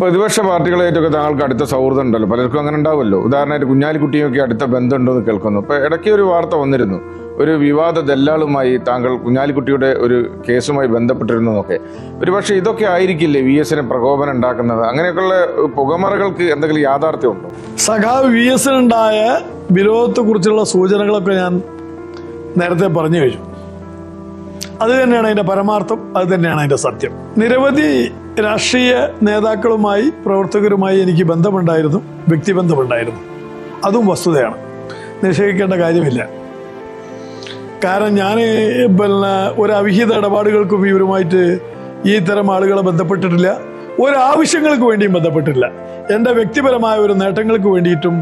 പ്രതിപക്ഷ പാർട്ടികളായിട്ടൊക്കെ താങ്കൾക്ക് അടുത്ത സൗഹൃദം ഉണ്ടല്ലോ, പലർക്കും അങ്ങനെ ഉണ്ടാവുമല്ലോ. ഉദാഹരണമായിട്ട് കുഞ്ഞാലിക്കുട്ടിയൊക്കെ അടുത്ത ബന്ധമുണ്ടോ എന്ന് കേൾക്കുന്നു. ഇപ്പൊ ഇടയ്ക്ക് ഒരു വാർത്ത വന്നിരുന്നു, ഒരു വിവാദ ദല്ലാളുമായി താങ്കൾ കുഞ്ഞാലിക്കുട്ടിയുടെ ഒരു കേസുമായി ബന്ധപ്പെട്ടിരുന്നു എന്നൊക്കെ. ഒരുപക്ഷെ ഇതൊക്കെ ആയിരിക്കില്ലേ VS പ്രകോപനം ഉണ്ടാക്കുന്നത്? അങ്ങനെയൊക്കെയുള്ള പുകമറകൾക്ക് എന്തെങ്കിലും യാഥാർത്ഥ്യമുണ്ടോ? സഖാവ് VS-നുണ്ടായ വിരോധത്തെക്കുറിച്ചുള്ള സൂചനകളൊക്കെ ഞാൻ നേരത്തെ പറഞ്ഞു കഴിഞ്ഞു. അത് തന്നെയാണ് അതിന്റെ പരമാർത്ഥം, അത് തന്നെയാണ് അതിന്റെ സത്യം. നിരവധി രാഷ്ട്രീയ നേതാക്കളുമായി, പ്രവർത്തകരുമായി എനിക്ക് ബന്ധമുണ്ടായിരുന്നു, വ്യക്തിബന്ധമുണ്ടായിരുന്നു. അതും വസ്തുതയാണ്, നിഷേധിക്കേണ്ട കാര്യമില്ല. കാരണം ഞാൻ ഒരു അവിഹിത ഇടപാടുകൾക്കും ഇവരുമായിട്ട് ഈ തരം ആളുകളെ ബന്ധപ്പെട്ടിട്ടില്ല, ഒരാവശ്യങ്ങൾക്ക് വേണ്ടിയും ബന്ധപ്പെട്ടിട്ടില്ല. എൻ്റെ വ്യക്തിപരമായ ഒരു നേട്ടങ്ങൾക്ക് വേണ്ടിയിട്ടും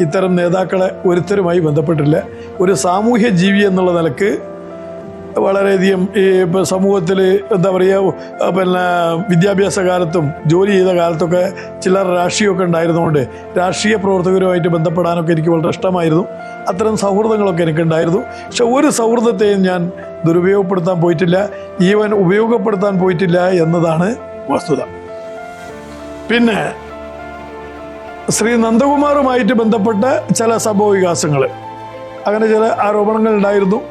ഇത്തരം നേതാക്കളെ ഒരുത്തരുമായി ബന്ധപ്പെട്ടില്ല. ഒരു സാമൂഹ്യ ജീവി എന്നുള്ള നിലക്ക് വളരെയധികം ഈ സമൂഹത്തിൽ എന്താ പറയുക, വിദ്യാഭ്യാസ കാലത്തും ജോലി ചെയ്ത കാലത്തൊക്കെ ചിലർ രാഷ്ട്രീയമൊക്കെ ഉണ്ടായിരുന്നുകൊണ്ട് രാഷ്ട്രീയ പ്രവർത്തകരുമായിട്ട് ബന്ധപ്പെടാനൊക്കെ എനിക്ക് വളരെ ഇഷ്ടമായിരുന്നു. അത്തരം സൗഹൃദങ്ങളൊക്കെ എനിക്കുണ്ടായിരുന്നു. പക്ഷെ ഒരു സൗഹൃദത്തെയും ഞാൻ ദുരുപയോഗപ്പെടുത്താൻ പോയിട്ടില്ല, ഈവൻ ഉപയോഗപ്പെടുത്താൻ പോയിട്ടില്ല എന്നതാണ് വസ്തുത. പിന്നെ ശ്രീ നന്ദകുമാറുമായിട്ട് ബന്ധപ്പെട്ട ചില സംഭവവികാസങ്ങൾ, അങ്ങനെ ചില ആരോപണങ്ങൾ ഉണ്ടായിരുന്നു.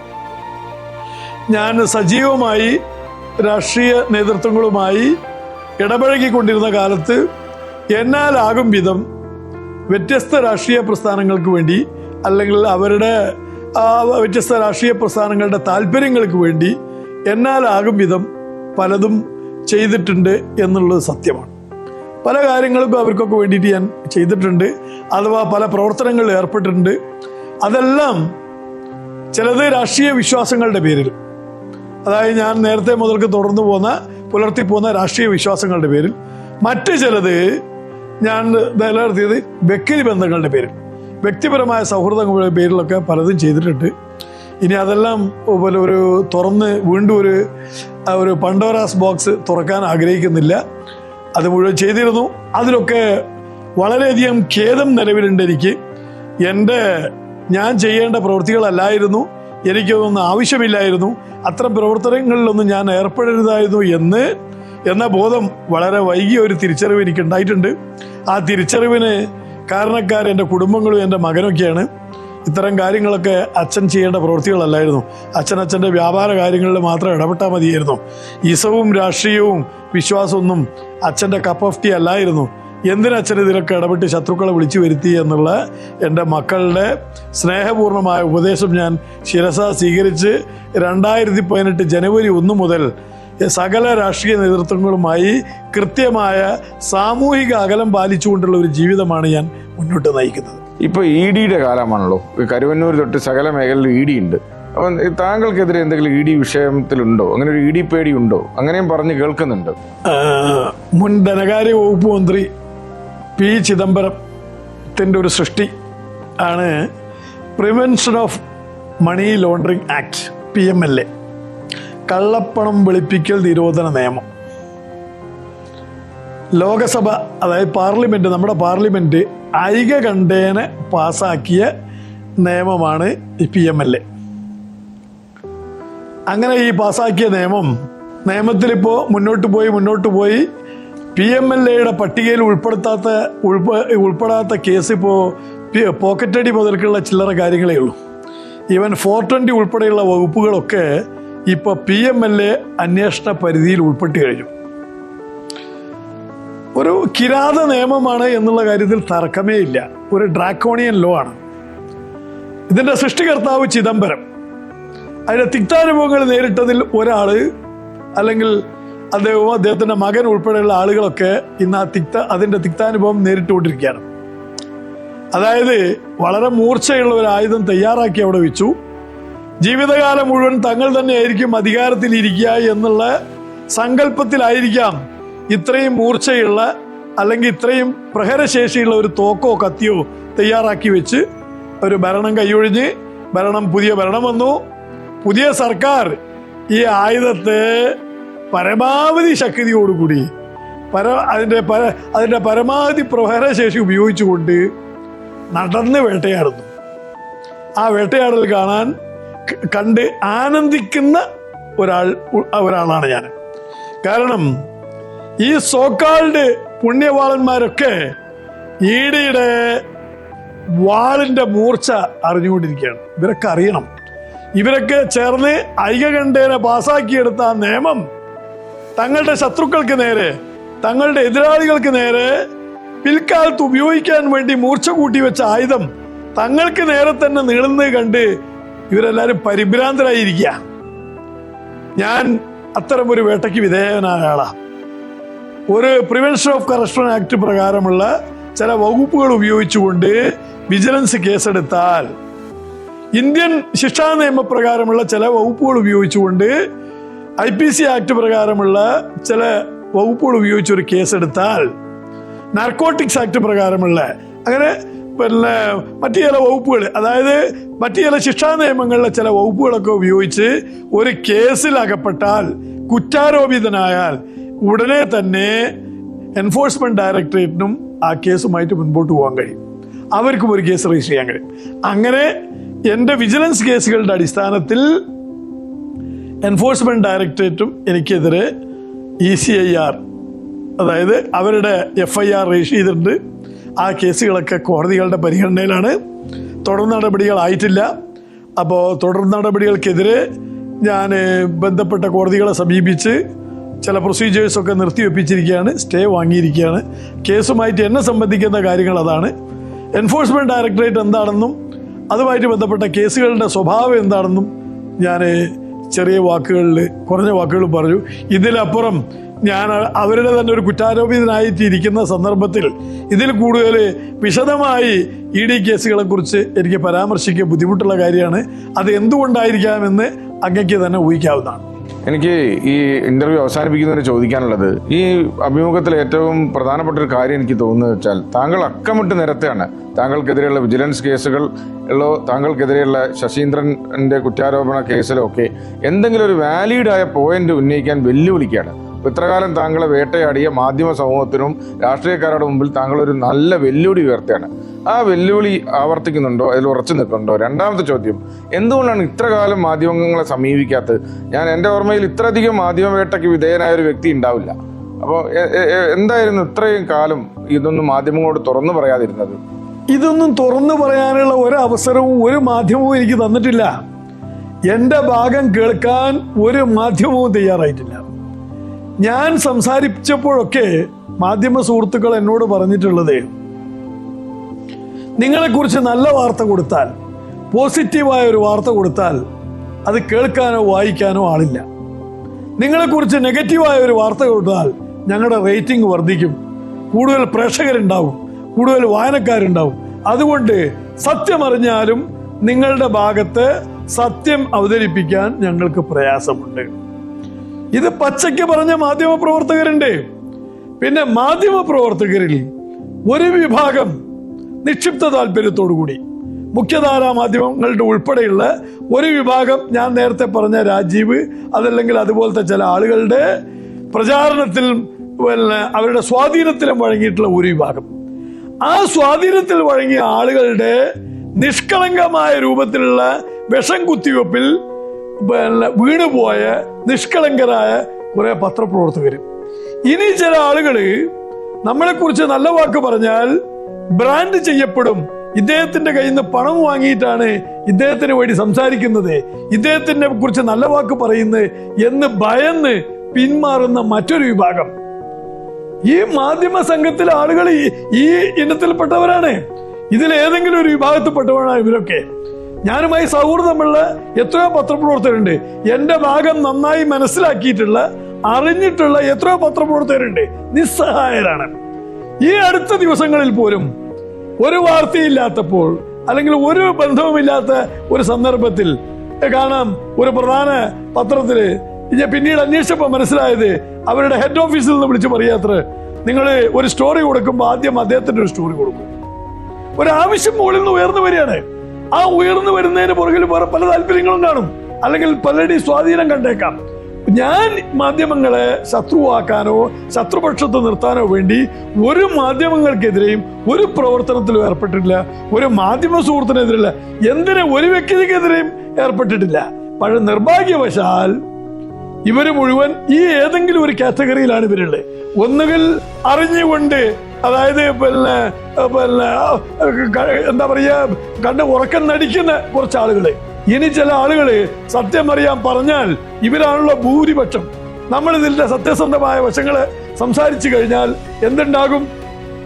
ഞാൻ സജീവമായി രാഷ്ട്രീയ നേതൃത്വങ്ങളുമായി ഇടപഴകിക്കൊണ്ടിരുന്ന കാലത്ത് എന്നാലാകും വിധം വ്യത്യസ്ത രാഷ്ട്രീയ പ്രസ്ഥാനങ്ങൾക്ക് വേണ്ടി, അല്ലെങ്കിൽ അവരുടെ വ്യത്യസ്ത രാഷ്ട്രീയ പ്രസ്ഥാനങ്ങളുടെ താല്പര്യങ്ങൾക്ക് വേണ്ടി എന്നാലാകും വിധം പലതും ചെയ്തിട്ടുണ്ട് എന്നുള്ളത് സത്യമാണ്. പല കാര്യങ്ങൾക്കും അവർക്കൊക്കെ വേണ്ടിയിട്ട് ഞാൻ ചെയ്തിട്ടുണ്ട്, അഥവാ പല പ്രവർത്തനങ്ങളിൽ ഏർപ്പെട്ടിട്ടുണ്ട്. അതെല്ലാം ചിലത് രാഷ്ട്രീയ വിശ്വാസങ്ങളുടെ പേരിൽ, അതായത് ഞാൻ നേരത്തെ മുതൽക്ക് പുലർത്തി പോന്ന രാഷ്ട്രീയ വിശ്വാസങ്ങളുടെ പേരിൽ, മറ്റ് ചിലത് ഞാൻ നിലനിർത്തിയത് വ്യക്തി ബന്ധങ്ങളുടെ പേരിൽ, വ്യക്തിപരമായ സൗഹൃദങ്ങളുടെ പേരിലൊക്കെ പലതും ചെയ്തിട്ടുണ്ട്. ഇനി അതെല്ലാം ഒരു വീണ്ടും ഒരു പണ്ടോറാസ് ബോക്സ് തുറക്കാൻ ആഗ്രഹിക്കുന്നില്ല. അത് മുഴുവൻ ചെയ്തിരുന്നു. അതിലൊക്കെ വളരെയധികം ഖേദം നിലവിലുണ്ട് എനിക്ക്. ഞാൻ ചെയ്യേണ്ട പ്രവൃത്തികളല്ലായിരുന്നു, എനിക്കൊന്നും ആവശ്യമില്ലായിരുന്നു, അത്തരം പ്രവർത്തനങ്ങളിലൊന്നും ഞാൻ ഏർപ്പെടരുതായിരുന്നു എന്ന ബോധം വളരെ വൈകിയ ഒരു തിരിച്ചറിവ് എനിക്ക് ഉണ്ടായിട്ടുണ്ട്. ആ തിരിച്ചറിവിന് കാരണക്കാർ എൻ്റെ കുടുംബങ്ങളും എൻ്റെ മകനൊക്കെയാണ്. ഇത്തരം കാര്യങ്ങളൊക്കെ അച്ഛൻ ചെയ്യേണ്ട പ്രവൃത്തികളല്ലായിരുന്നു. അച്ഛൻ്റെ വ്യാപാര കാര്യങ്ങളിൽ മാത്രം ഇടപെട്ടാൽ മതിയായിരുന്നു. ഈസവും രാഷ്ട്രീയവും വിശ്വാസമൊന്നും അച്ഛൻ്റെ കപ്പ് ഓഫ് ടീ അല്ലായിരുന്നു. എന്തിനച്ഛൻ ഇതിലൊക്കെ ഇടപെട്ട് ശത്രുക്കളെ വിളിച്ചു വരുത്തി എന്നുള്ള എൻ്റെ മക്കളുടെ സ്നേഹപൂർണമായ ഉപദേശം ഞാൻ ശിരസ സ്വീകരിച്ച് 2018 ജനുവരി 1 മുതൽ സകല രാഷ്ട്രീയ നേതൃത്വങ്ങളുമായി കൃത്യമായ സാമൂഹിക അകലം പാലിച്ചുകൊണ്ടുള്ള ഒരു ജീവിതമാണ് ഞാൻ മുന്നോട്ട് നയിക്കുന്നത്. ഇപ്പോൾ ED കാലമാണല്ലോ, കരുവന്നൂർ തൊട്ട് സകല മേഖലയിൽ ED ഉണ്ട്. അപ്പം താങ്കൾക്കെതിരെ എന്തെങ്കിലും ED വിഷയത്തിലുണ്ടോ? അങ്ങനെ ഒരു ED പേടി ഉണ്ടോ? അങ്ങനെയും പറഞ്ഞ് കേൾക്കുന്നുണ്ട്. മുൻ ധനകാര്യ വകുപ്പ് മന്ത്രി P. ചിദംബരത്തിൻ്റെ ഒരു സൃഷ്ടി ആണ് prevention of money laundering act, PMLA, കള്ളപ്പണം വെളുപ്പിക്കൽ നിരോധന നിയമം. ലോകസഭ, അതായത് പാർലമെന്റ്, നമ്മുടെ പാർലമെന്റ് ഐകകണ്ഠേന പാസാക്കിയ നിയമമാണ് ഈ PMLA. അങ്ങനെ ഈ പാസാക്കിയ നിയമത്തിലിപ്പോൾ മുന്നോട്ട് പോയി PMLA പട്ടികയിൽ ഉൾപ്പെടാത്ത കേസ് ഇപ്പോൾ പോക്കറ്റടി മുതൽക്കുള്ള ചില്ലറ കാര്യങ്ങളേ ഉള്ളൂ. ഈവൻ 420 ഉൾപ്പെടെയുള്ള വകുപ്പുകളൊക്കെ ഇപ്പോൾ PMLA അന്വേഷണ പരിധിയിൽ ഉൾപ്പെട്ട് കഴിഞ്ഞു. ഒരു കിരാത നിയമമാണ് എന്നുള്ള കാര്യത്തിൽ തർക്കമേ ഇല്ല. ഒരു ഡ്രാക്കോണിയൻ ലോ ആണ്. ഇതിൻ്റെ സൃഷ്ടികർത്താവ് ചിദംബരം. അതിൻ്റെ തിക്താനുഭവങ്ങൾ നേരിട്ടതിൽ ഒരാള്, അല്ലെങ്കിൽ അദ്ദേഹത്തിൻ്റെ മകൻ ഉൾപ്പെടെയുള്ള ആളുകളൊക്കെ ഇന്ന് അതിൻ്റെ തിക്താനുഭവം നേരിട്ടുകൊണ്ടിരിക്കുകയാണ്. അതായത് വളരെ മൂർച്ചയുള്ള ഒരു ആയുധം തയ്യാറാക്കി അവിടെ വെച്ചു. ജീവിതകാലം മുഴുവൻ തങ്ങൾ തന്നെയായിരിക്കും അധികാരത്തിലിരിക്കുക എന്നുള്ള സങ്കല്പത്തിലായിരിക്കാം ഇത്രയും മൂർച്ചയുള്ള, അല്ലെങ്കിൽ ഇത്രയും പ്രഹരശേഷിയുള്ള ഒരു തോക്കോ കത്തിയോ തയ്യാറാക്കി വെച്ച് ഒരു ഭരണം കൈയൊഴിഞ്ഞ് പുതിയ ഭരണം വന്നു. പുതിയ സർക്കാർ ഈ ആയുധത്തെ പരമാവധി ശക്തിയോടുകൂടി അതിൻ്റെ പരമാവധി പ്രഹരശേഷി ഉപയോഗിച്ചുകൊണ്ട് നടന്ന് വേട്ടയാടുന്നു. ആ വേട്ടയാടൽ കണ്ട് ആനന്ദിക്കുന്ന ഒരാളാണ് ഞാൻ. കാരണം ഈ സോക്കാൾഡ് പുണ്യവാളന്മാരൊക്കെ ഈടിയുടെ വാളിന്റെ മൂർച്ച അറിഞ്ഞുകൊണ്ടിരിക്കുകയാണ്. ഇവരൊക്കെ അറിയണം. ഇവരൊക്കെ ചേർന്ന് ഐകകണ്ഠേന പാസാക്കിയെടുത്ത ആ നിയമം തങ്ങളുടെ ശത്രുക്കൾക്ക് നേരെ, തങ്ങളുടെ എതിരാളികൾക്ക് നേരെ പിൽക്കാലത്ത് ഉപയോഗിക്കാൻ വേണ്ടി മൂർച്ച കൂട്ടി വെച്ച ആയുധം തങ്ങൾക്ക് നേരെ തന്നെ നീളുന്നത് കണ്ട് ഇവരെല്ലാവരും പരിഭ്രാന്തരായിരിക്കുക. ഞാൻ അത്തരം ഒരു വേട്ടയ്ക്ക് വിധേയനായ ആളാണ്. ഒരു പ്രിവെൻഷൻ ഓഫ് കറപ്ഷൻ ആക്ട് പ്രകാരമുള്ള ചില വകുപ്പുകൾ ഉപയോഗിച്ചുകൊണ്ട് വിജിലൻസ് കേസെടുത്താൽ, ഇന്ത്യൻ ശിക്ഷാ നിയമപ്രകാരമുള്ള ചില വകുപ്പുകൾ ഉപയോഗിച്ചുകൊണ്ട് IPC ആക്ട് പ്രകാരമുള്ള ചില വകുപ്പുകൾ ഉപയോഗിച്ച് ഒരു കേസെടുത്താൽ, നാർക്കോട്ടിക്സ് ആക്ട് പ്രകാരമുള്ള അങ്ങനെ മറ്റു ചില വകുപ്പുകൾ, അതായത് മറ്റു ചില ശിക്ഷാ നിയമങ്ങളിലെ ചില വകുപ്പുകളൊക്കെ ഉപയോഗിച്ച് ഒരു കേസിൽ അകപ്പെട്ടാൽ, കുറ്റാരോപിതനായാൽ ഉടനെ തന്നെ എൻഫോഴ്സ്മെന്റ് ഡയറക്ടറേറ്റിനും ആ കേസുമായിട്ട് മുൻപോട്ട് പോകാൻ കഴിയും. അവർക്കും ഒരു കേസ് രജിസ്റ്റർ ചെയ്യാൻ കഴിയും. അങ്ങനെ എൻ്റെ വിജിലൻസ് കേസുകളുടെ അടിസ്ഥാനത്തിൽ എൻഫോഴ്സ്മെന്റ് ഡയറക്ടറേറ്റും എനിക്കെതിരെ ECIR, അതായത് അവരുടെ FIR രജിസ്റ്റർ ചെയ്തിട്ടുണ്ട്. ആ കേസുകളൊക്കെ കോടതികളുടെ പരിഗണനയിലാണ്. തുടർ നടപടികളായിട്ടില്ല. അപ്പോൾ തുടർ നടപടികൾക്കെതിരെ ഞാൻ ബന്ധപ്പെട്ട കോടതികളെ സമീപിച്ച് ചില പ്രൊസീജിയേഴ്സൊക്കെ നിർത്തിവെപ്പിച്ചിരിക്കുകയാണ്, സ്റ്റേ വാങ്ങിയിരിക്കുകയാണ്. കേസുമായിട്ട് എന്നെ സംബന്ധിക്കുന്ന കാര്യങ്ങൾ അതാണ്. എൻഫോഴ്സ്മെന്റ് ഡയറക്ടറേറ്റ് എന്താണെന്നും അതുമായിട്ട് ബന്ധപ്പെട്ട കേസുകളുടെ സ്വഭാവം എന്താണെന്നും ഞാൻ ചെറിയ വാക്കുകളിൽ, കുറഞ്ഞ വാക്കുകൾ പറഞ്ഞു. ഇതിലപ്പുറം ഞാൻ അവരുടെ തന്നെ ഒരു കുറ്റാരോപിതനായിട്ടിരിക്കുന്ന സന്ദർഭത്തിൽ ഇതിൽ കൂടുതൽ വിശദമായി ED കേസുകളെ കുറിച്ച് എനിക്ക് പരാമർശിക്കാൻ ബുദ്ധിമുട്ടുള്ള കാര്യമാണ്. അത് എന്തുകൊണ്ടായിരിക്കാമെന്ന് അങ്ങക്ക് തന്നെ ഊഹിക്കാവുന്നതാണ്. എനിക്ക് ഈ ഇന്റർവ്യൂ അവസാനിപ്പിക്കുന്നതിന് ചോദിക്കാനുള്ളത്, ഈ അഭിമുഖത്തിൽ ഏറ്റവും പ്രധാനപ്പെട്ട ഒരു കാര്യം എനിക്ക് തോന്നുന്നത് വെച്ചാൽ, താങ്കൾ അക്കമിട്ട് നിരത്തെയാണ് താങ്കൾക്കെതിരെയുള്ള വിജിലൻസ് കേസുകളിലോ താങ്കൾക്കെതിരെയുള്ള ശശീന്ദ്രന്റെ കുറ്റാരോപണ കേസിലോ ഒക്കെ എന്തെങ്കിലും ഒരു വാലിഡായ പോയിന്റ് ഉന്നയിക്കാൻ വെല്ലുവിളിക്കുകയാണ്. ഇത്രകാലം താങ്കളെ വേട്ടയാടിയ മാധ്യമ സമൂഹത്തിനും രാഷ്ട്രീയക്കാരുടെ മുമ്പിൽ താങ്കൾ ഒരു നല്ല വെല്ലുവിളി ഉയർത്തുകയാണ്. ആ വെല്ലുവിളി ആവർത്തിക്കുന്നുണ്ടോ, അതിൽ ഉറച്ചു നിൽക്കുന്നുണ്ടോ? രണ്ടാമത്തെ ചോദ്യം, എന്തുകൊണ്ടാണ് ഇത്രകാലം മാധ്യമങ്ങളെ സമീപിക്കാത്തത്? ഞാൻ എൻ്റെ ഓർമ്മയിൽ ഇത്രയധികം മാധ്യമ വേട്ടയ്ക്ക് വിധേയനായ ഒരു വ്യക്തി ഉണ്ടാവില്ല. അപ്പോൾ എന്തായിരുന്നു ഇത്രയും കാലം ഇതൊന്നും മാധ്യമങ്ങളോട് തുറന്നു പറയാതിരുന്നത്? ഇതൊന്നും തുറന്നു പറയാനുള്ള ഒരു അവസരവും ഒരു മാധ്യമവും എനിക്ക് തന്നിട്ടില്ല. എൻ്റെ ഭാഗം കേൾക്കാൻ ഒരു മാധ്യമവും തയ്യാറായിട്ടില്ല. ഞാൻ സംസാരിച്ചപ്പോഴൊക്കെ മാധ്യമ സുഹൃത്തുക്കൾ എന്നോട് പറഞ്ഞിട്ടുള്ളത്, നിങ്ങളെക്കുറിച്ച് നല്ല വാർത്ത കൊടുത്താൽ, പോസിറ്റീവായ ഒരു വാർത്ത കൊടുത്താൽ അത് കേൾക്കാനോ വായിക്കാനോ ആളില്ല. നിങ്ങളെക്കുറിച്ച് നെഗറ്റീവായ ഒരു വാർത്ത കൊടുത്താൽ ഞങ്ങളുടെ റേറ്റിംഗ് വർദ്ധിക്കും, കൂടുതൽ പ്രേക്ഷകരുണ്ടാവും, കൂടുതൽ വായനക്കാരുണ്ടാവും. അതുകൊണ്ട് സത്യമറിഞ്ഞാലും നിങ്ങളുടെ ഭാഗത്ത് സത്യം അവതരിപ്പിക്കാൻ ഞങ്ങൾക്ക് പ്രയാസമുണ്ട്. ഇത് പച്ചയ്ക്ക് പറഞ്ഞ മാധ്യമ പ്രവർത്തകരുണ്ട്. പിന്നെ മാധ്യമ പ്രവർത്തകരിൽ ഒരു വിഭാഗം നിക്ഷിപ്ത താല്പര്യത്തോടുകൂടി, മുഖ്യധാരാ മാധ്യമങ്ങളുടെ ഉൾപ്പെടെയുള്ള ഒരു വിഭാഗം, ഞാൻ നേരത്തെ പറഞ്ഞ രാജീവ്, അതല്ലെങ്കിൽ അതുപോലത്തെ ചില ആളുകളുടെ പ്രചാരണത്തിൽ അവരുടെ സ്വാധീനത്തിലും വഴങ്ങിയിട്ടുള്ള ഒരു വിഭാഗം, ആ സ്വാധീനത്തിൽ വഴങ്ങിയ ആളുകളുടെ നിഷ്കളങ്കമായ രൂപത്തിലുള്ള വിഷം കുത്തിവെപ്പിൽ വീണുപോയ നിഷ്കളങ്കരായ കുറെ പത്രപ്രവർത്തകർ. ഇനി ചില ആളുകള് നമ്മളെക്കുറിച്ച് നല്ല വാക്ക് പറഞ്ഞാൽ ബ്രാൻഡ് ചെയ്യപ്പെടും, ഇദ്ദേഹത്തിന്റെ കയ്യിൽ നിന്ന് പണം വാങ്ങിയിട്ടാണ് ഇദ്ദേഹത്തിന് വേണ്ടി സംസാരിക്കുന്നത്, ഇദ്ദേഹത്തിനെ കുറിച്ച് നല്ല വാക്ക് പറയുന്നത് എന്ന് ഭയന്ന് പിന്മാറുന്ന മറ്റൊരു വിഭാഗം. ഈ മാധ്യമ സംഘത്തിലെ ആളുകൾ ഈ ഇനത്തിൽപ്പെട്ടവരാണ്. ഇതിലേതെങ്കിലും ഒരു വിഭാഗത്തിൽപ്പെട്ടവരാണ് ഇവരൊക്കെ. ഞാനുമായി സൗഹൃദമുള്ള എത്രയോ പത്രപ്രവർത്തകരുണ്ട്. എന്റെ ഭാഗം നന്നായി മനസ്സിലാക്കിയിട്ടുള്ള, അറിഞ്ഞിട്ടുള്ള എത്രയോ പത്രപ്രവർത്തകരുണ്ട്. നിസ്സഹായരാണ്. ഈ അടുത്ത ദിവസങ്ങളിൽ പോലും ഒരു വാർത്തയില്ലാത്തപ്പോൾ, അല്ലെങ്കിൽ ഒരു ബന്ധവുമില്ലാത്ത ഒരു സന്ദർഭത്തിൽ കാണാം, ഒരു പ്രധാന പത്രത്തില് പിന്നീട് അന്വേഷിച്ചപ്പോൾ മനസ്സിലായത്, അവരുടെ ഹെഡ് ഓഫീസിൽ നിന്ന് വിളിച്ച് പറയാത്ര, നിങ്ങൾ ഒരു സ്റ്റോറി കൊടുക്കുമ്പോൾ ആദ്യം അദ്ദേഹത്തിന്റെ ഒരു സ്റ്റോറി കൊടുക്കും. ഒരാവശ്യം മുകളിൽ നിന്ന് ഉയർന്നു വരികയാണ്. ആ ഉയർന്നു വരുന്നതിന് പുറകിൽ വേറെ പല താല്പര്യങ്ങളും കാണും, അല്ലെങ്കിൽ പലരുടെയും സ്വാധീനം കണ്ടേക്കാം. ഞാൻ മാധ്യമങ്ങളെ ശത്രുവാക്കാനോ ശത്രുപക്ഷത്ത് നിർത്താനോ വേണ്ടി ഒരു മാധ്യമങ്ങൾക്കെതിരെയും ഒരു പ്രവർത്തനത്തിലും ഏർപ്പെട്ടിട്ടില്ല. ഒരു മാധ്യമ സുഹൃത്തിനെതിരല്ല, എന്തിന് ഒരു വ്യക്തിക്കെതിരെയും ഏർപ്പെട്ടിട്ടില്ല. പക്ഷെ നിർഭാഗ്യവശാൽ ഇവര് മുഴുവൻ ഈ ഏതെങ്കിലും ഒരു കാറ്റഗറിയിലാണ് ഇവരുള്ളത്. ഒന്നുകിൽ അറിഞ്ഞുകൊണ്ട്, അതായത് പിന്നെ എന്താ പറയാ, കണ്ട് ഉറക്കം നടിക്കുന്ന കുറച്ച് ആളുകള്. ഇനി ചില ആളുകള് സത്യം അറിയാൻ പറഞ്ഞാൽ ഇവരാണല്ലോ ഭൂരിപക്ഷം. നമ്മൾ ഇതിന്റെ സത്യസന്ധമായ വശങ്ങള് സംസാരിച്ചു കഴിഞ്ഞാൽ എന്തുണ്ടാകും?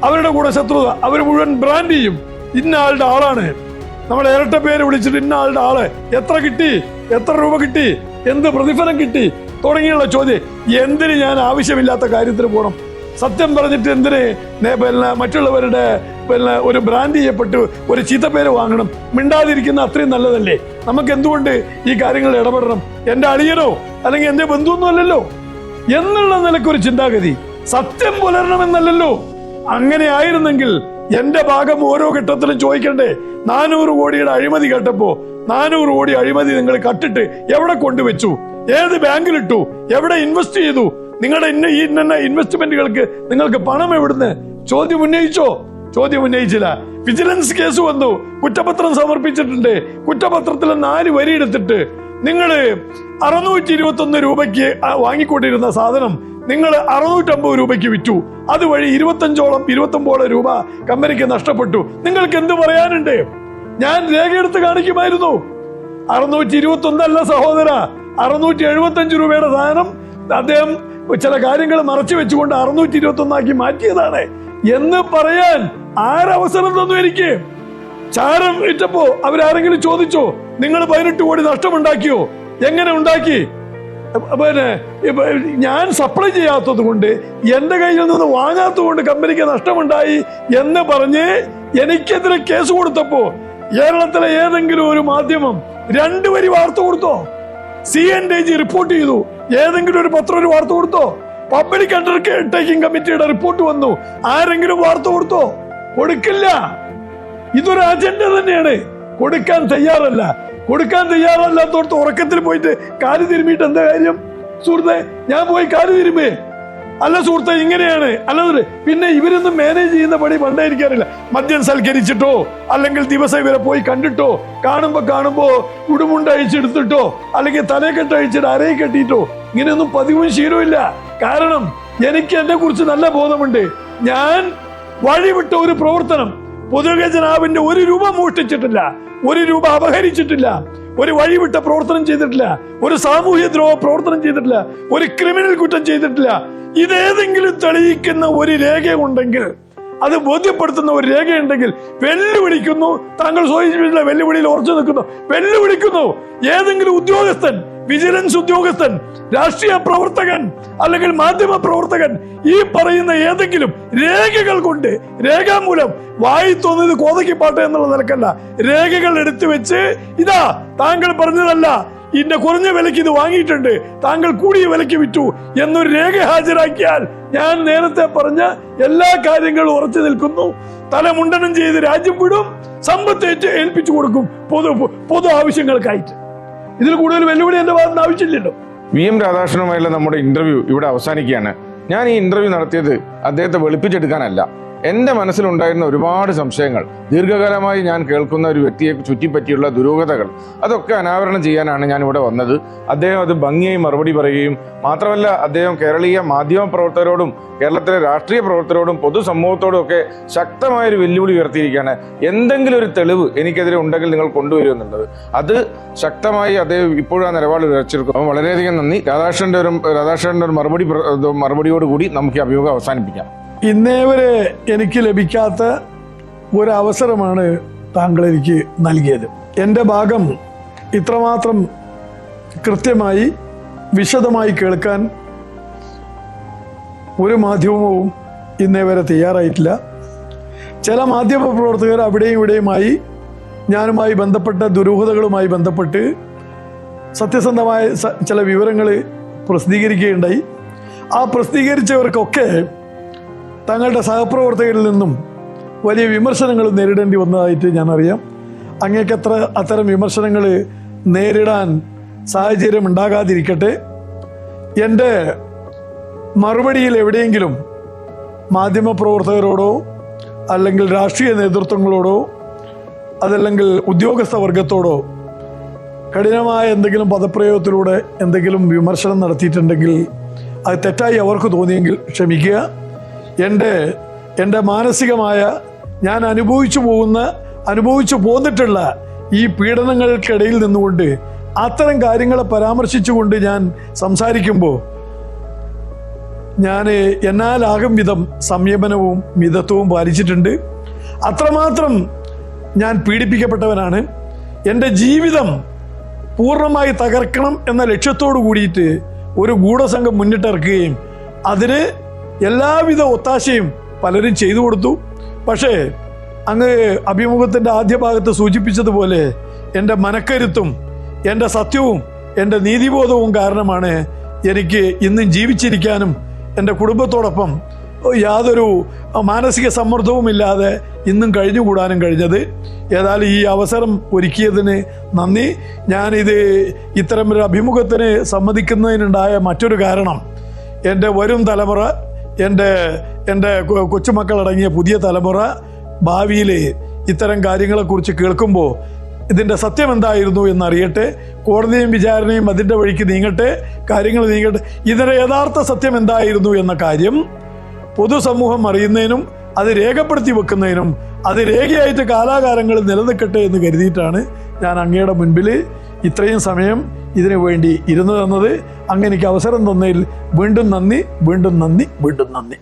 അവരുടെ കൂടെ ശത്രുത. അവർ മുഴുവൻ ബ്രാൻഡ് ചെയ്യും. ഇന്ന ആളുടെ ആളാണ്, നമ്മളെ ഇരട്ട പേര് വിളിച്ചിട്ട് ഇന്ന ആളുടെ ആള്, എത്ര കിട്ടി, എത്ര രൂപ കിട്ടി, എന്ത് പ്രതിഫലം കിട്ടി തുടങ്ങിയുള്ള ചോദ്യം. എന്തിന് ഞാൻ ആവശ്യമില്ലാത്ത കാര്യത്തിന് പോകണം? സത്യം പറഞ്ഞിട്ട് എന്തിന് മറ്റുള്ളവരുടെ ഒരു ബ്രാൻഡ് ചെയ്യപ്പെട്ട് ഒരു ചീത്തപ്പേര് വാങ്ങണം? മിണ്ടാതിരിക്കുന്ന അത്രയും നല്ലതല്ലേ? നമുക്ക് എന്തുകൊണ്ട് ഈ കാര്യങ്ങളിൽ ഇടപെടണം? എന്റെ അളിയനോ അല്ലെങ്കിൽ എന്റെ ബന്ധുവൊന്നും അല്ലല്ലോ എന്നുള്ള നിലക്കൊരു ചിന്താഗതി. സത്യം പുലരണമെന്നല്ലല്ലോ. അങ്ങനെ ആയിരുന്നെങ്കിൽ എന്റെ ഭാഗം ഓരോ ഘട്ടത്തിലും ചോദിക്കണ്ടേ? 400 കോടിയുടെ അഴിമതി കേട്ടപ്പോ 400 കോടി അഴിമതി നിങ്ങൾ കട്ടിട്ട് എവിടെ കൊണ്ടുവച്ചു? ഏത് ബാങ്കിലിട്ടു? എവിടെ ഇൻവെസ്റ്റ് ചെയ്തു? നിങ്ങളുടെ ഈ ഇൻവെസ്റ്റ്മെന്റുകൾക്ക് നിങ്ങൾക്ക് പണം എവിടുന്ന്? ചോദ്യം ഉന്നയിച്ചോ? ചോദ്യം ഉന്നയിച്ചില്ല. വിജിലൻസ് കേസ് വന്നു, കുറ്റപത്രം സമർപ്പിച്ചിട്ടുണ്ട്. കുറ്റപത്രത്തിൽ 4 വരി എടുത്തിട്ട് നിങ്ങൾ 621 രൂപയ്ക്ക് വാങ്ങിക്കൊണ്ടിരുന്ന സാധനം നിങ്ങൾ 650 രൂപയ്ക്ക് വിറ്റു. അതുവഴി 29 രൂപ കമ്പനിക്ക് നഷ്ടപ്പെട്ടു. നിങ്ങൾക്ക് എന്ത് പറയാനുണ്ട്? ഞാൻ രേഖയെടുത്ത് കാണിക്കുമായിരുന്നു. 621 അല്ല സഹോദര, 675 രൂപയുടെ സാധനം അദ്ദേഹം ചില കാര്യങ്ങൾ മറച്ചു വെച്ചുകൊണ്ട് 621 ആക്കി മാറ്റിയതാണ് എന്ന് പറയാൻ ആരവസരം തന്നു എനിക്ക്? ചാരം ഇട്ടപ്പോ അവരാരെങ്കിലും ചോദിച്ചോ നിങ്ങൾ 18 കോടി നഷ്ടമുണ്ടാക്കിയോ? എങ്ങനെ ഉണ്ടാക്കി? ഞാൻ സപ്ലൈ ചെയ്യാത്തത് കൊണ്ട്, എന്റെ കയ്യിൽ നിന്ന് വാങ്ങാത്തത് കൊണ്ട് കമ്പനിക്ക് നഷ്ടമുണ്ടായി എന്ന് പറഞ്ഞ് എനിക്കെതിരെ കേസ് കൊടുത്തപ്പോ കേരളത്തിലെ ഏതെങ്കിലും ഒരു മാധ്യമം 2 വരി വാർത്ത കൊടുത്തോ? CNDG റിപ്പോർട്ട് ചെയ്തു. ഏതെങ്കിലും ഒരു പത്രം ഒരു വാർത്ത കൊടുത്തോ? പബ്ലിക് അണ്ടർടേക്കിംഗ് കമ്മിറ്റിയുടെ റിപ്പോർട്ട് വന്നു. ആരെങ്കിലും വാർത്ത കൊടുത്തോ? കൊടുക്കില്ല. ഇതൊരു അജണ്ട തന്നെയാണ്. കൊടുക്കാൻ തയ്യാറല്ല. കൊടുക്കാൻ തയ്യാറല്ലാത്തോടത്ത് ഉറക്കത്തിൽ പോയിട്ട് കാല് തിരുമ്മിയിട്ട് എന്താ കാര്യം സുഹൃത്തെ? ഞാൻ പോയി കാല് തിരുമ്പേ? അല്ല സുഹൃത്തെ, ഇങ്ങനെയാണ്. അല്ലാതെ പിന്നെ ഇവരൊന്നും മാനേജ് ചെയ്യുന്ന പണി പണ്ടായിരിക്കാറില്ല. മദ്യം സൽക്കരിച്ചിട്ടോ അല്ലെങ്കിൽ ദിവസം ഇവരെ പോയി കണ്ടിട്ടോ, കാണുമ്പോ ഉടുമുണ്ട് അഴിച്ചെടുത്തിട്ടോ അല്ലെങ്കിൽ തലക്കെട്ട് അഴിച്ചിട്ട് അരയെ കെട്ടിയിട്ടോ ഇങ്ങനെയൊന്നും പതിവും ശീലമില്ല. കാരണം എനിക്ക് എന്നെ കുറിച്ച് നല്ല ബോധമുണ്ട്. ഞാൻ വഴിവിട്ട ഒരു പ്രവർത്തനം, പൊതുഖജനാവിന്റെ 1 രൂപ മോഷ്ടിച്ചിട്ടില്ല, 1 രൂപ അപഹരിച്ചിട്ടില്ല, ഒരു വഴിവിട്ട പ്രവർത്തനം ചെയ്തിട്ടില്ല, ഒരു സാമൂഹ്യ ദ്രോഹ പ്രവർത്തനം ചെയ്തിട്ടില്ല, ഒരു ക്രിമിനൽ കുറ്റം ചെയ്തിട്ടില്ല. ഇതേതെങ്കിലും തെളിയിക്കുന്ന ഒരു രേഖ ഉണ്ടെങ്കിൽ, അത് ബോധ്യപ്പെടുത്തുന്ന ഒരു രേഖയുണ്ടെങ്കിൽ വെല്ലുവിളിക്കുന്നു. താങ്കൾ സൂചിപ്പിച്ചിട്ടുള്ള വെല്ലുവിളിയിൽ ഉറച്ചു നിൽക്കുന്നു. വെല്ലുവിളിക്കുന്നു ഏതെങ്കിലും ഉദ്യോഗസ്ഥൻ, വിജിലൻസ് ഉദ്യോഗസ്ഥൻ, രാഷ്ട്രീയ പ്രവർത്തകൻ അല്ലെങ്കിൽ മാധ്യമ പ്രവർത്തകൻ ഈ പറയുന്ന ഏതെങ്കിലും രേഖകൾ കൊണ്ട്, രേഖാമൂലം വായി തോന്നിയത് കോതയ്ക്ക് പാട്ട് എന്നുള്ള നിലക്കല്ല, രേഖകൾ എടുത്തു വെച്ച് ഇതാ താങ്കൾ പറഞ്ഞതല്ല, ഇന്ന കുറഞ്ഞ വിലയ്ക്ക് ഇത് വാങ്ങിയിട്ടുണ്ട്, താങ്കൾ കൂടിയ വിലയ്ക്ക് വിറ്റു എന്നൊരു രേഖ ഹാജരാക്കിയാൽ ഞാൻ നേരത്തെ പറഞ്ഞ എല്ലാ കാര്യങ്ങളും ഉറച്ചു നിൽക്കുന്നു. തലമുണ്ടനം ചെയ്ത് രാജ്യം വിടും, സമ്പത്ത് ഏൽപ്പിച്ചു കൊടുക്കും പൊതു ആവശ്യങ്ങൾക്കായിട്ട്. ഇതിൽ കൂടുതൽ വെല്ലുവിളി എന്റെ ഭാഗത്ത് ആവശ്യമില്ലല്ലോ. VM രാധാകൃഷ്ണനുമായുള്ള നമ്മുടെ ഇന്റർവ്യൂ ഇവിടെ അവസാനിക്കുകയാണ്. ഞാൻ ഈ ഇന്റർവ്യൂ നടത്തിയത് അദ്ദേഹത്തെ വെളുപ്പിച്ചെടുക്കാനല്ല. എൻ്റെ മനസ്സിലുണ്ടായിരുന്ന ഒരുപാട് സംശയങ്ങൾ, ദീർഘകാലമായി ഞാൻ കേൾക്കുന്ന ഒരു വ്യക്തിയെ ചുറ്റിപ്പറ്റിയുള്ള ദുരൂഹതകൾ, അതൊക്കെ അനാവരണം ചെയ്യാനാണ് ഞാൻ ഇവിടെ വന്നത്. അദ്ദേഹം അത് ഭംഗിയായി മറുപടി പറയുകയും മാത്രമല്ല, അദ്ദേഹം കേരളീയ മാധ്യമ പ്രവർത്തകരോടും കേരളത്തിലെ രാഷ്ട്രീയ പ്രവർത്തകരോടും പൊതുസമൂഹത്തോടും ഒക്കെ ശക്തമായൊരു വെല്ലുവിളി ഉയർത്തിയിരിക്കുകയാണ്. എന്തെങ്കിലും ഒരു തെളിവ് എനിക്കെതിരെ ഉണ്ടെങ്കിൽ നിങ്ങൾ കൊണ്ടുവരുമെന്നുള്ളത്. അത് ശക്തമായി അദ്ദേഹം ഇപ്പോഴും ആ നിലപാട് ഉറച്ചിരിക്കും. അപ്പോൾ വളരെയധികം നന്ദി. രാധാകൃഷ്ണന്റെ ഒരു മറുപടിയോടുകൂടി നമുക്ക് ഈ അഭിമുഖം അവസാനിപ്പിക്കാം. ഇന്നേ വരെ എനിക്ക് ലഭിക്കാത്ത ഒരവസരമാണ് താങ്കൾ എനിക്ക് നൽകിയത്. എൻ്റെ ഭാഗം ഇത്രമാത്രം കൃത്യമായി വിശദമായി കേൾക്കാൻ ഒരു മാധ്യമവും ഇന്നേ വരെ തയ്യാറായിട്ടില്ല. ചില മാധ്യമ പ്രവർത്തകർ അവിടെയും ഇവിടെയുമായി ഞാനുമായി ബന്ധപ്പെട്ട ദുരൂഹതകളുമായി ബന്ധപ്പെട്ട് സത്യസന്ധമായ ചില വിവരങ്ങൾ പ്രസിദ്ധീകരിക്കുകയുണ്ടായി. ആ പ്രസിദ്ധീകരിച്ചവർക്കൊക്കെ തങ്ങളുടെ സഹപ്രവർത്തകരിൽ നിന്നും വലിയ വിമർശനങ്ങൾ നേരിടേണ്ടി വന്നതായിട്ട് ഞാൻ അറിയാം. അങ്ങേക്ക് അത്തരം വിമർശനങ്ങൾ നേരിടാൻ സാഹചര്യം ഉണ്ടാകാതിരിക്കട്ടെ. എൻ്റെ മറുപടിയിൽ എവിടെയെങ്കിലും മാധ്യമപ്രവർത്തകരോടോ അല്ലെങ്കിൽ രാഷ്ട്രീയ നേതൃത്വങ്ങളോടോ അതല്ലെങ്കിൽ ഉദ്യോഗസ്ഥ വർഗത്തോടോ കഠിനമായ എന്തെങ്കിലും പദപ്രയോഗത്തിലൂടെ എന്തെങ്കിലും വിമർശനം നടത്തിയിട്ടുണ്ടെങ്കിൽ അത് തെറ്റായി അവർക്ക് തോന്നിയെങ്കിൽ ക്ഷമിക്കുക. എൻ്റെ മാനസികമായ ഞാൻ അനുഭവിച്ചു പോന്നിട്ടുള്ള ഈ പീഡനങ്ങൾക്കിടയിൽ നിന്നുകൊണ്ട് അത്തരം കാര്യങ്ങളെ പരാമർശിച്ചുകൊണ്ട് ഞാൻ സംസാരിക്കുമ്പോൾ ഞാൻ എന്നാലാകും വിധം സംയമനവും മിതത്വവും പാലിച്ചിട്ടുണ്ട്. അത്രമാത്രം ഞാൻ പീഡിപ്പിക്കപ്പെട്ടവനാണ്. എൻ്റെ ജീവിതം പൂർണ്ണമായി തകർക്കണം എന്ന ലക്ഷ്യത്തോടു കൂടിയിട്ട് ഒരു ഗൂഢസംഘം മുന്നിട്ടിറക്കുകയും അതിന് എല്ലാവിധ ഒത്താശയും പലരും ചെയ്തു കൊടുത്തു. പക്ഷേ അങ്ങ് അഭിമുഖത്തിൻ്റെ ആദ്യ ഭാഗത്ത് സൂചിപ്പിച്ചതുപോലെ എൻ്റെ മനക്കരുത്തും എൻ്റെ സത്യവും എൻ്റെ നീതിബോധവും കാരണമാണ് എനിക്ക് ഇന്നും ജീവിച്ചിരിക്കാനും എൻ്റെ കുടുംബത്തോടൊപ്പം യാതൊരു മാനസിക സമ്മർദ്ദവുമില്ലാതെ ഇന്നും കഴിഞ്ഞുകൂടാനും കഴിഞ്ഞത്. ഏതായാലും ഈ അവസരം ഒരുക്കിയതിന് നന്ദി. ഞാനിത് ഇത്തരമൊരു അഭിമുഖത്തിന് സമ്മതിക്കുന്നതിനുണ്ടായ മറ്റൊരു കാരണം എൻ്റെ വരും തലമുറ, എൻ്റെ കൊച്ചുമക്കളടങ്ങിയ പുതിയ തലമുറ ഭാവിയിൽ ഇത്തരം കാര്യങ്ങളെക്കുറിച്ച് കേൾക്കുമ്പോൾ ഇതിൻ്റെ സത്യം എന്തായിരുന്നു എന്നറിയട്ടെ. കോടതിയും വിചാരണയും അതിൻ്റെ വഴിക്ക് നീങ്ങട്ടെ, കാര്യങ്ങൾ നീങ്ങട്ടെ. ഇതിൻ്റെ യഥാർത്ഥ സത്യം എന്തായിരുന്നു എന്ന കാര്യം പൊതുസമൂഹം അറിയുന്നതിനും അത് രേഖപ്പെടുത്തി വെക്കുന്നതിനും അത് രേഖയായിട്ട് കാലാകാലങ്ങളിൽ നിലനിൽക്കട്ടെ എന്ന് കരുതിയിട്ടാണ് ഞാൻ അങ്ങയുടെ മുൻപിൽ ഇത്രയും സമയം ഇതിനു വേണ്ടി ഇരുന്നു തന്നത്. അങ്ങ് എനിക്ക് അവസരം തന്നതിൽ വീണ്ടും നന്ദി, വീണ്ടും നന്ദി, വീണ്ടും നന്ദി.